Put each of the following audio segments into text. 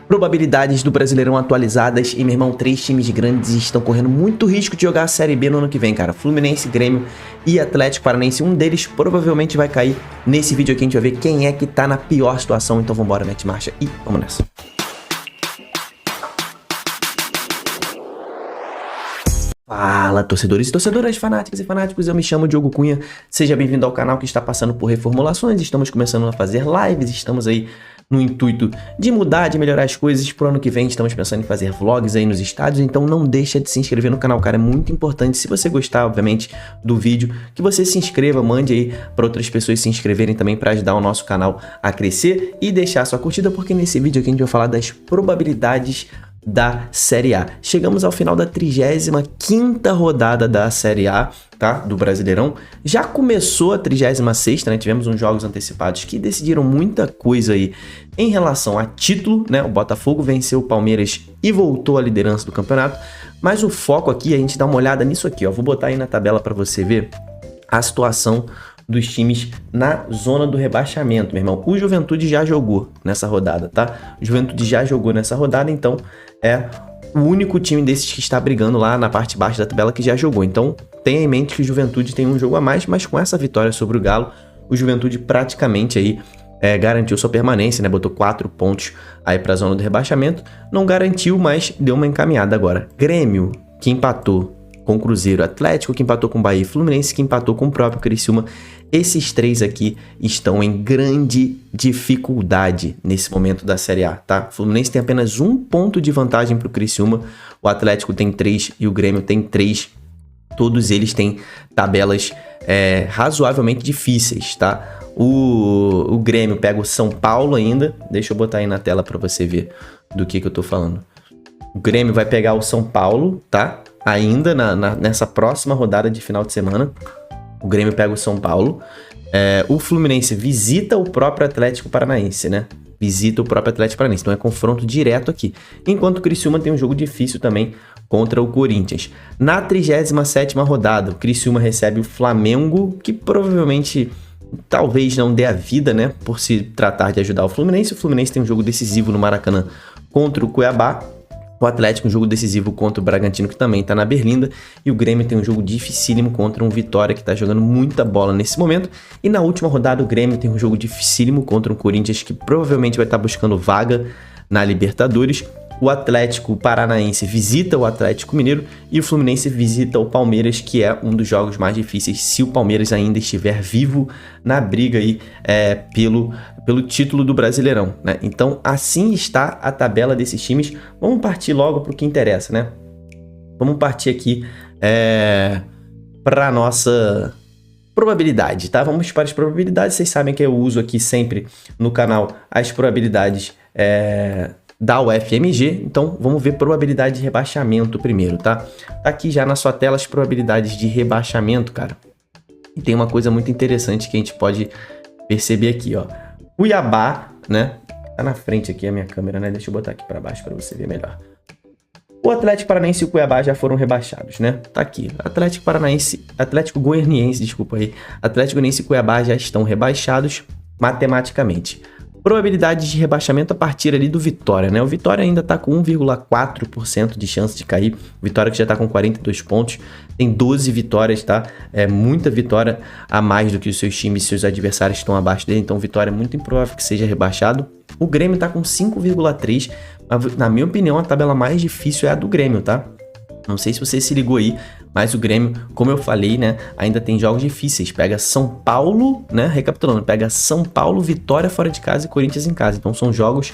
Probabilidades do Brasileirão atualizadas e, meu irmão, 3 times grandes estão correndo muito risco de jogar a Série B no ano que vem, cara. Fluminense, Grêmio e Atlético Paranaense. Um deles provavelmente vai cair. Nesse vídeo aqui a gente vai ver quem é que tá na pior situação. Então vambora, mete marcha e vamos nessa. Fala, torcedores e torcedoras, fanáticos e fanáticos, eu me chamo Diogo Cunha, seja bem-vindo ao canal que está passando por reformulações, estamos começando a fazer lives, estamos aí no intuito de mudar, de melhorar as coisas. Pro ano que vem estamos pensando em fazer vlogs aí nos estádios, então não deixa de se inscrever no canal, cara, é muito importante. Se você gostar, obviamente, do vídeo, que você se inscreva, mande aí para outras pessoas se inscreverem também para ajudar o nosso canal a crescer e deixar sua curtida, porque nesse vídeo aqui a gente vai falar das probabilidades da Série A. Chegamos ao final da 35ª rodada da Série A, tá? Do Brasileirão. Já começou a 36ª, né? Tivemos uns jogos antecipados que decidiram muita coisa aí em relação a título, né? O Botafogo venceu o Palmeiras e voltou à liderança do campeonato. Mas o foco aqui, a gente dá uma olhada nisso aqui, ó. Vou botar aí na tabela para você ver a situação dos times na zona do rebaixamento, meu irmão. O Juventude já jogou nessa rodada, tá? O Juventude já jogou nessa rodada, então é o único time desses que está brigando lá na parte baixa da tabela que já jogou. Então tenha em mente que o Juventude tem um jogo a mais, mas com essa vitória sobre o Galo, o Juventude praticamente aí garantiu sua permanência, né? Botou 4 pontos aí para a zona do rebaixamento. Não garantiu, mas deu uma encaminhada agora. Grêmio, que empatou com o Cruzeiro, Atlético, que empatou com o Bahia, Fluminense, que empatou com o próprio Criciúma. Esses três aqui estão em grande dificuldade nesse momento da Série A, tá? O Fluminense tem apenas 1 ponto de vantagem para o Criciúma, o Atlético tem 3 e o Grêmio tem 3. Todos eles têm tabelas razoavelmente difíceis, tá? O Grêmio pega o São Paulo ainda, deixa eu botar aí na tela para você ver do que eu tô falando. O Grêmio vai pegar o São Paulo, tá? Ainda nessa próxima rodada de final de semana, o Grêmio pega o São Paulo. O Fluminense visita o próprio Atlético Paranaense, né? Visita o próprio Atlético Paranaense. Então é confronto direto aqui. Enquanto o Criciúma tem um jogo difícil também contra o Corinthians. Na 37ª rodada, o Criciúma recebe o Flamengo, que provavelmente talvez não dê a vida, né? Por se tratar de ajudar o Fluminense. O Fluminense tem um jogo decisivo no Maracanã contra o Cuiabá. O Atlético um jogo decisivo contra o Bragantino, que também está na Berlinda. E o Grêmio tem um jogo dificílimo contra um Vitória, que está jogando muita bola nesse momento. E na última rodada o Grêmio tem um jogo dificílimo contra um Corinthians, que provavelmente vai estar buscando vaga na Libertadores. O Atlético Paranaense visita o Atlético Mineiro e o Fluminense visita o Palmeiras, que é um dos jogos mais difíceis se o Palmeiras ainda estiver vivo na briga aí pelo título do Brasileirão, né? Então assim está a tabela desses times. Vamos partir logo para o que interessa, né? Vamos partir aqui para a nossa probabilidade, tá? Vamos para as probabilidades. Vocês sabem que eu uso aqui sempre no canal as probabilidades da UFMG, então vamos ver probabilidade de rebaixamento primeiro, tá? Tá aqui já na sua tela as probabilidades de rebaixamento, cara. E tem uma coisa muito interessante que a gente pode perceber aqui, ó. Cuiabá, né? Tá na frente aqui a minha câmera, né? Deixa eu botar aqui para baixo para você ver melhor. O Atlético Paranaense e o Cuiabá já foram rebaixados, né? Tá aqui. Atlético Goianiense, desculpa aí. Atlético Goianiense e Cuiabá já estão rebaixados matematicamente. Probabilidade de rebaixamento a partir ali do Vitória, né? O Vitória ainda tá com 1,4% de chance de cair. O Vitória que já tá com 42 pontos, tem 12 vitórias, tá? É muita vitória a mais do que os seus times, seus adversários estão abaixo dele. Então o Vitória é muito improvável que seja rebaixado. O Grêmio tá com 5,3%. Na minha opinião, a tabela mais difícil é a do Grêmio, tá? Não sei se você se ligou aí, mas o Grêmio, como eu falei, né, ainda tem jogos difíceis. Pega São Paulo, né, recapitulando, pega São Paulo, Vitória fora de casa e Corinthians em casa. Então são jogos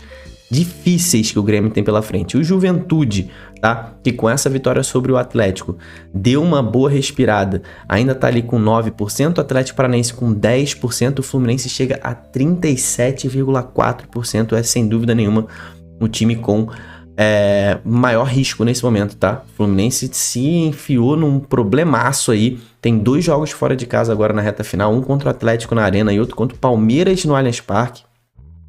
difíceis que o Grêmio tem pela frente. O Juventude, tá, que com essa vitória sobre o Atlético deu uma boa respirada, ainda tá ali com 9%, o Atlético Paranaense com 10%, o Fluminense chega a 37,4%. É sem dúvida nenhuma o time com maior risco nesse momento, tá? O Fluminense se enfiou num problemaço aí. Tem 2 jogos fora de casa agora na reta final, um contra o Atlético na Arena e outro contra o Palmeiras no Allianz Parque.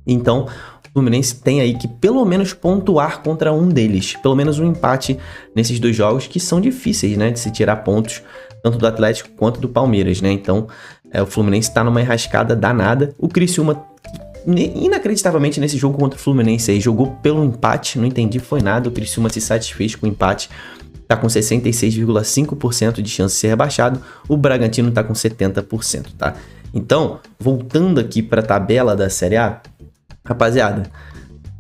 Então o Fluminense tem aí que pelo menos pontuar contra um deles, pelo menos um empate nesses 2 jogos que são difíceis, né, de se tirar pontos tanto do Atlético quanto do Palmeiras, né? Então o Fluminense tá numa enrascada danada. O Criciúma inacreditavelmente nesse jogo contra o Fluminense aí, jogou pelo empate, não entendi, foi nada, o Criciúma se satisfez com o empate, tá com 66,5% de chance de ser rebaixado, o Bragantino tá com 70%, tá? Então, voltando aqui para a tabela da Série A, rapaziada,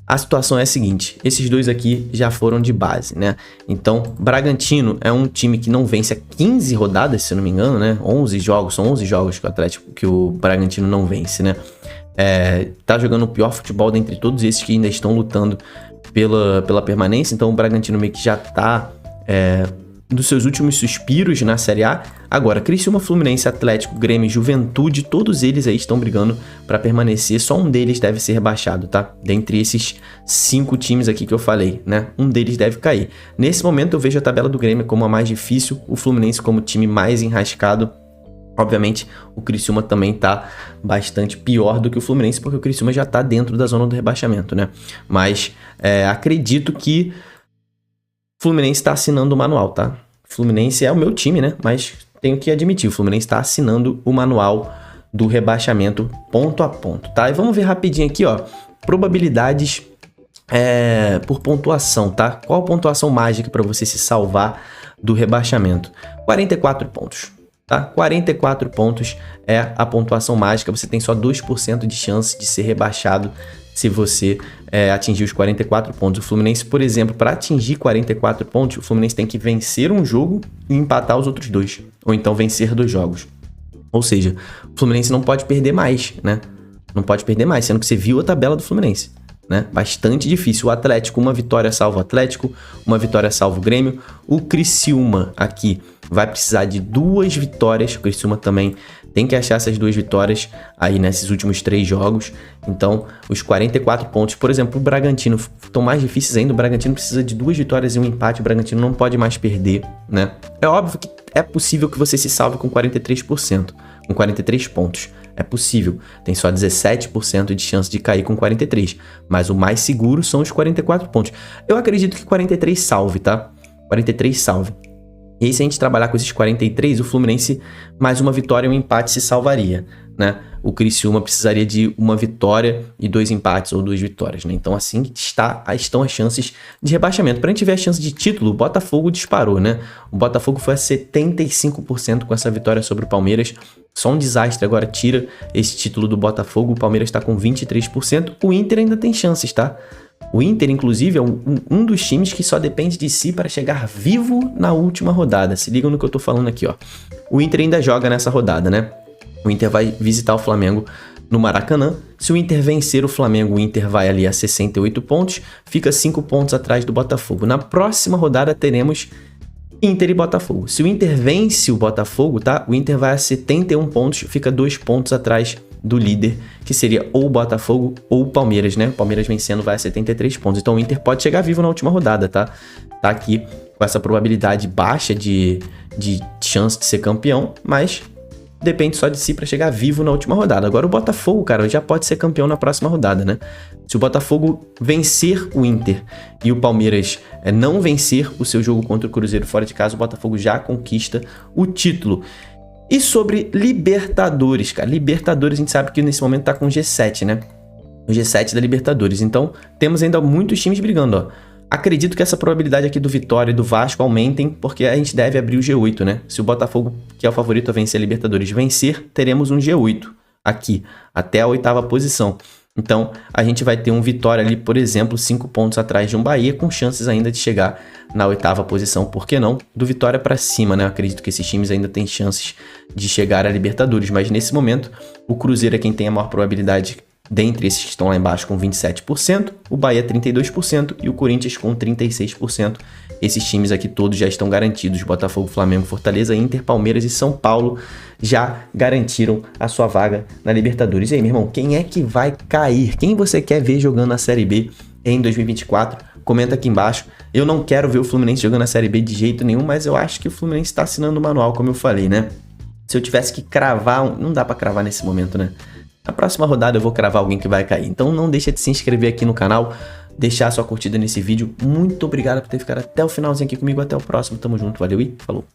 a situação é a seguinte, esses dois aqui já foram de base, né? Então, Bragantino é um time que não vence há 15 rodadas, se não me engano, né? 11 jogos, são 11 jogos que o Atlético, que o Bragantino não vence, né? Tá jogando o pior futebol dentre todos esses que ainda estão lutando pela permanência, então o Bragantino meio que já tá dos seus últimos suspiros na Série A. Agora, Criciúma, Fluminense, Atlético, Grêmio, Juventude, todos eles aí estão brigando para permanecer. Só um deles deve ser rebaixado, tá? Dentre esses 5 times aqui que eu falei, né? Um deles deve cair. Nesse momento eu vejo a tabela do Grêmio como a mais difícil, o Fluminense como o time mais enrascado. Obviamente, o Criciúma também tá bastante pior do que o Fluminense, porque o Criciúma já tá dentro da zona do rebaixamento, né? Mas acredito que o Fluminense tá assinando o manual, tá? Fluminense é o meu time, né? Mas tenho que admitir, o Fluminense está assinando o manual do rebaixamento ponto a ponto, tá? E vamos ver rapidinho aqui, ó, probabilidades por pontuação, tá? Qual a pontuação mágica para você se salvar do rebaixamento? 44 pontos, tá? 44 pontos é a pontuação mágica, você tem só 2% de chance de ser rebaixado se você atingir os 44 pontos. O Fluminense, por exemplo, para atingir 44 pontos, o Fluminense tem que vencer um jogo e empatar os outros 2. Ou então vencer 2 jogos. Ou seja, o Fluminense não pode perder mais, né? Não pode perder mais, sendo que você viu a tabela do Fluminense, né? Bastante difícil. O Atlético, uma vitória salva o Atlético, uma vitória salva o Grêmio. O Criciúma aqui vai precisar de 2 vitórias. O Criciúma também tem que achar essas 2 vitórias aí nesses últimos 3 jogos. Então, os 44 pontos, por exemplo, o Bragantino estão mais difíceis ainda. O Bragantino precisa de 2 vitórias e um empate. O Bragantino não pode mais perder, né? É óbvio que é possível que você se salve com 43%, com 43 pontos. É possível, tem só 17% de chance de cair com 43, mas o mais seguro são os 44 pontos. Eu acredito que 43 salve, tá? 43 salve. E aí, se a gente trabalhar com esses 43, o Fluminense, mais uma vitória e um empate se salvaria, né? O Criciúma precisaria de uma vitória e 2 empates ou 2 vitórias, né? Então, assim estão as chances de rebaixamento. Para a gente ver a chance de título, o Botafogo disparou, né? O Botafogo foi a 75% com essa vitória sobre o Palmeiras. Só um desastre agora tira esse título do Botafogo. O Palmeiras está com 23%. O Inter ainda tem chances, tá? O Inter, inclusive, é um dos times que só depende de si para chegar vivo na última rodada. Se ligam no que eu tô falando aqui, ó. O Inter ainda joga nessa rodada, né? O Inter vai visitar o Flamengo no Maracanã. Se o Inter vencer o Flamengo, o Inter vai ali a 68 pontos, fica 5 pontos atrás do Botafogo. Na próxima rodada teremos Inter e Botafogo. Se o Inter vence o Botafogo, tá? O Inter vai a 71 pontos, fica 2 pontos atrás do líder, que seria ou o Botafogo ou o Palmeiras, né? O Palmeiras vencendo vai a 73 pontos. Então o Inter pode chegar vivo na última rodada, tá? Tá aqui com essa probabilidade baixa de chance de ser campeão, mas depende só de si para chegar vivo na última rodada. Agora o Botafogo, cara, já pode ser campeão na próxima rodada, né? Se o Botafogo vencer o Inter e o Palmeiras não vencer o seu jogo contra o Cruzeiro fora de casa, o Botafogo já conquista o título. E sobre Libertadores, cara, Libertadores a gente sabe que nesse momento tá com o G7, né? O G7 da Libertadores. Então temos ainda muitos times brigando, ó. Acredito que essa probabilidade aqui do Vitória e do Vasco aumentem, porque a gente deve abrir o G8, né? Se o Botafogo, que é o favorito a vencer a Libertadores, vencer, teremos um G8 aqui, até a 8ª posição. Então, a gente vai ter um Vitória ali, por exemplo, 5 pontos atrás de um Bahia, com chances ainda de chegar na 8ª posição, por que não? Do Vitória para cima, né? Eu acredito que esses times ainda têm chances de chegar à Libertadores, mas nesse momento, o Cruzeiro é quem tem a maior probabilidade dentre esses que estão lá embaixo com 27%, o Bahia 32% e o Corinthians com 36%. Esses times aqui todos já estão garantidos. Botafogo, Flamengo, Fortaleza, Inter, Palmeiras e São Paulo já garantiram a sua vaga na Libertadores. E aí, meu irmão, quem é que vai cair? Quem você quer ver jogando a Série B em 2024? Comenta aqui embaixo. Eu não quero ver o Fluminense jogando a Série B de jeito nenhum, mas eu acho que o Fluminense está assinando o manual, como eu falei, né? Se eu tivesse que cravar... Não dá para cravar nesse momento, né? Na próxima rodada eu vou cravar alguém que vai cair. Então não deixa de se inscrever aqui no canal, deixar sua curtida nesse vídeo. Muito obrigado por ter ficado até o finalzinho aqui comigo. Até o próximo. Tamo junto. Valeu e falou.